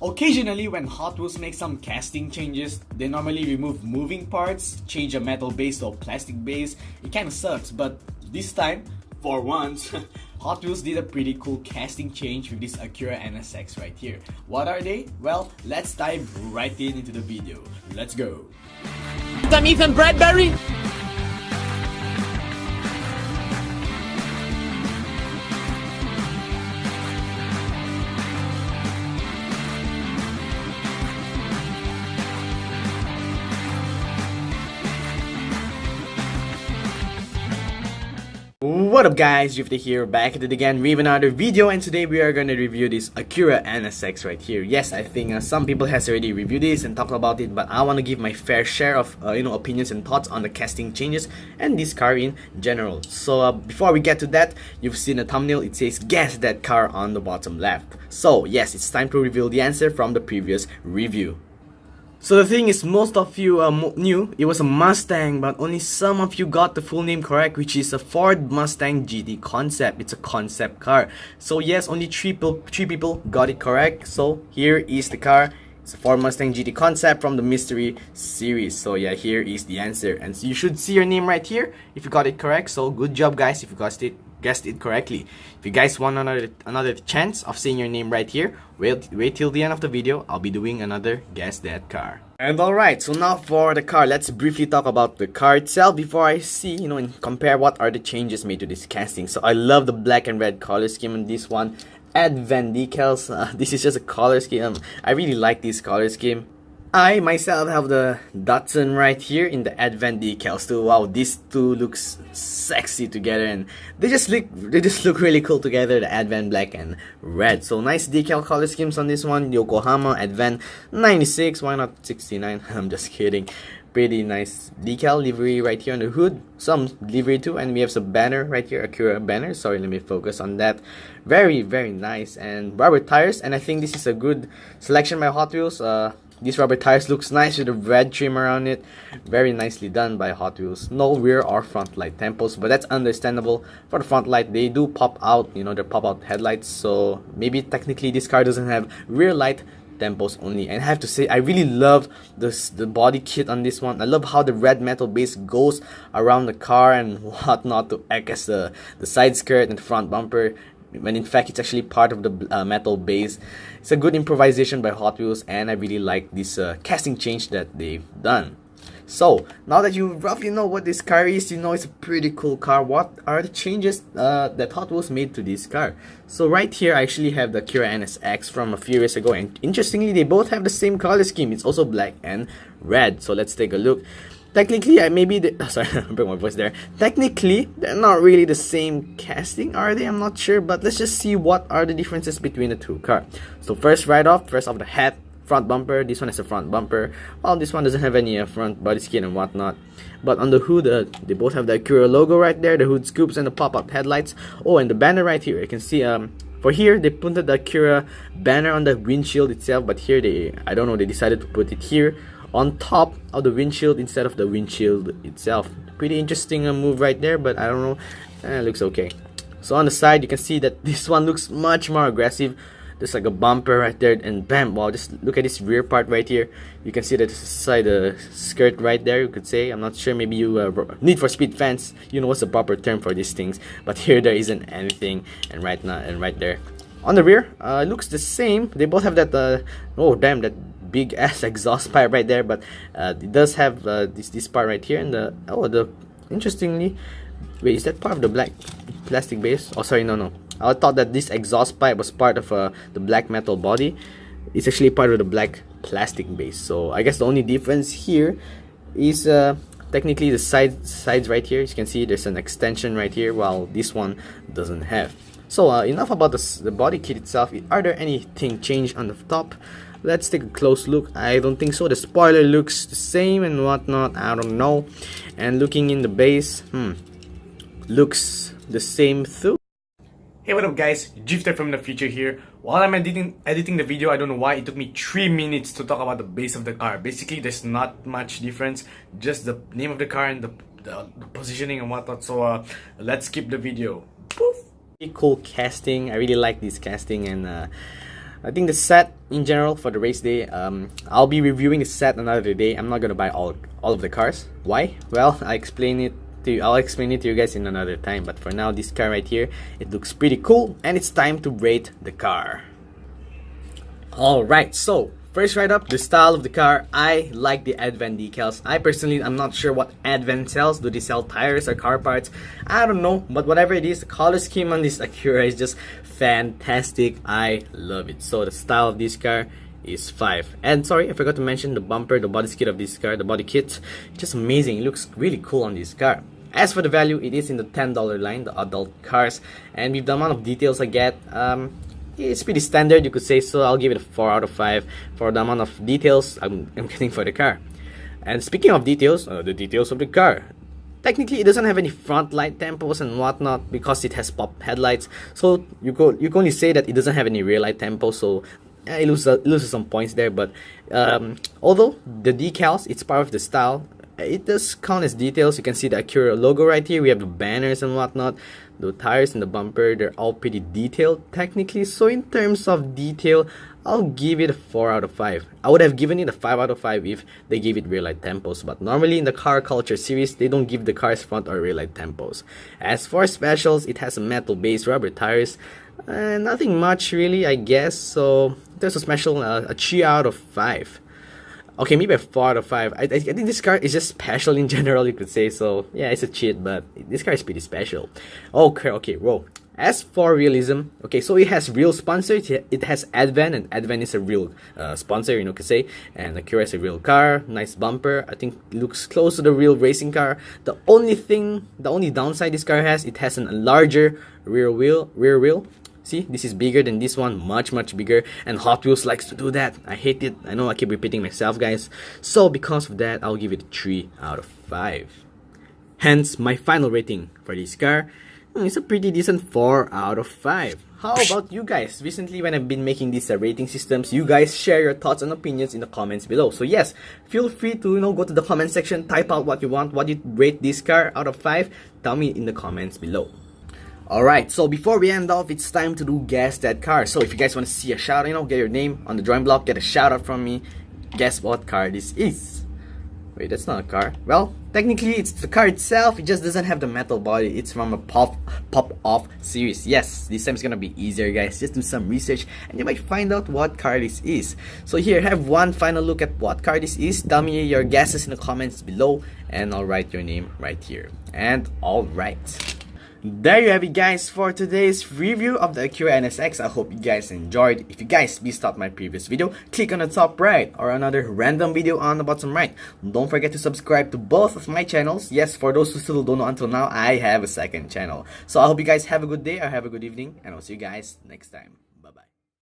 Occasionally, when Hot Wheels make some casting changes, they normally remove moving parts, change a metal base to a plastic base. It kinda sucks, but this time, for once, Hot Wheels did a pretty cool casting change with this Acura NSX right here. What are they? Well, let's dive right into the video. Let's go! Some Ethan Bradbury? What up guys, Drifter here, back at it again with another video, and today we are gonna review this Acura NSX right here. Yes, I think some people has already reviewed this and talked about it, but I want to give my fair share of opinions and thoughts on the casting changes and this car in general. So before we get to that, you've seen the thumbnail, it says guess that car on the bottom left. So yes, it's time to reveal the answer from the previous review. So the thing is, most of you knew it was a Mustang, but only some of you got the full name correct, which is a Ford Mustang GT Concept. It's a concept car. So yes, only three people got it correct. So here is the car. It's a Ford Mustang GT Concept from the Mystery series. So yeah, here is the answer, and so you should see your name right here if you got it correct. So good job guys if you guessed it correctly. If you guys want another chance of seeing your name right here, wait till the end of the video. I'll be doing another guess that car. And alright, so now for the car, let's briefly talk about the car itself before I see, and compare what are the changes made to this casting. So I love the black and red color scheme on this one. Advent decals. This is just a color scheme. I really like this color scheme. I myself have the Datsun right here in the Advent decals too. Wow, these two looks sexy together, and they just look really cool together, the Advent black and red. So nice decal color schemes on this one. Yokohama Advent 96, why not 69? I'm just kidding. Pretty nice decal livery right here on the hood, some livery too, and we have some banner right here, Acura banner. Sorry, let me focus on that. Very nice, and rubber tires, and I think this is a good selection by Hot Wheels. These rubber tires looks nice with the red trim around it. Very nicely done by Hot Wheels. No rear or front light tempos, but that's understandable. For the front light, they do pop out, they're pop out headlights, so maybe technically this car doesn't have rear light tempos only. And I have to say, I really love the body kit on this one. I love how the red metal base goes around the car and whatnot to act as the side skirt and the front bumper, when in fact it's actually part of the metal base. It's a good improvisation by Hot Wheels, and I really like this casting change that they've done. So now that you roughly know what this car is, it's a pretty cool car. What are the changes that Hot Wheels made to this car? So right here I actually have the Acura NSX from a few years ago, and interestingly they both have the same color scheme. It's also black and red. So let's take a look. Technically, sorry, I broke my voice there. Technically, they're not really the same casting, are they? I'm not sure, but let's just see what are the differences between the two cars. So first off the hat, front bumper. This one has a front bumper, while this one doesn't have any front body skin and whatnot. But on the hood, they both have the Acura logo right there, the hood scoops and the pop-up headlights. Oh, and the banner right here, you can see for here they put the Acura banner on the windshield itself, but here they decided to put it here on top of the windshield instead of the windshield itself. Pretty interesting move right there, but I don't know, it looks okay. So on the side you can see that this one looks much more aggressive. There's like a bumper right there, and bam, wow, just look at this rear part right here. You can see that side skirt right there, you could say. I'm not sure, maybe you Need for Speed fans, what's the proper term for these things, but here there isn't anything. And right there on the rear, it looks the same. They both have that oh damn, that big ass exhaust pipe right there, but it does have this part right here, and interestingly, wait, is that part of the black plastic base? Oh sorry, no, I thought that this exhaust pipe was part of the black metal body. It's actually part of the black plastic base. So I guess the only difference here is technically the sides right here. As you can see, there's an extension right here, while this one doesn't have. So enough about the body kit itself. Are there anything changed on the top? Let's take a close look. I don't think so. The spoiler looks the same and whatnot, I don't know. And looking in the base, looks the same too. Hey, what up guys, Drifter from the future here. While I'm editing the video, I don't know why it took me 3 minutes to talk about the base of the car. Basically, there's not much difference, just the name of the car and the positioning and whatnot. So let's skip the video. Poof. Cool casting. I really like this casting, and I think the set in general for the race day, I'll be reviewing the set another day. I'm not gonna buy all of the cars. Why? Well, I'll explain it to you guys in another time. But for now, this car right here, it looks pretty cool, and it's time to rate the car. Alright, so first right up, the style of the car. I like the Advent decals. I'm not sure what Advent sells. Do they sell tires or car parts? I don't know, but whatever it is, the color scheme on this Acura is just fantastic. I love it. So the style of this car is 5. And sorry, I forgot to mention the bumper, the body kit of this car, the body kit, just amazing. It looks really cool on this car. As for the value, it is in the $10 line, the adult cars, and with the amount of details I get, it's pretty standard, you could say. So I'll give it a 4 out of 5 for the amount of details I'm getting for the car. And speaking of details, the details of the car. Technically, it doesn't have any front light tempos and whatnot because it has pop headlights. So you can only say that it doesn't have any rear light tempos. So it loses some points there. But although the decals, it's part of the style, it does count as details. You can see the Acura logo right here. We have the banners and whatnot. The tires and the bumper, they're all pretty detailed technically. So in terms of detail, I'll give it a 4 out of 5. I would have given it a 5 out of 5 if they gave it rear light tempos. But normally in the car culture series, they don't give the cars front or rear light tempos. As for specials, it has a metal base, rubber tires. Nothing much really, I guess. So there's a special, a 3 out of 5. Okay, maybe a 4 out of 5. I think this car is just special in general, you could say. So yeah, it's a cheat, but this car is pretty special. Okay, whoa. As for realism, okay, so it has real sponsors. It has Advent, and Advent is a real sponsor, you know, could say. And Acura is a real car, nice bumper. I think it looks close to the real racing car. The only downside this car has, it has a larger rear wheel. See, this is bigger than this one, much bigger, and Hot Wheels likes to do that. I hate it. I know I keep repeating myself, guys. So because of that, I'll give it a 3 out of 5. Hence, my final rating for this car. It's a pretty decent 4 out of 5. How about you guys? Recently, when I've been making these rating systems, you guys share your thoughts and opinions in the comments below. So yes, feel free to go to the comment section, type out what you want, what you rate this car out of 5. Tell me in the comments below. Alright, so before we end off, it's time to do Guess That Car. So if you guys want to see a shout out, get your name on the drawing block, get a shout out from me. Guess what car this is. Wait, that's not a car. Well, technically it's the car itself, it just doesn't have the metal body. It's from a pop-off series. Yes, this time it's gonna be easier, guys. Just do some research and you might find out what car this is. So here, have one final look at what car this is. Tell me your guesses in the comments below and I'll write your name right here. And alright, there you have it, guys, for today's review of the Acura NSX. I hope you guys enjoyed. If you guys missed out my previous video, click on the top right or another random video on the bottom right. Don't forget to subscribe to both of my channels. Yes, for those who still don't know until now, I have a second channel. So I hope you guys have a good day or have a good evening, and I'll see you guys next time.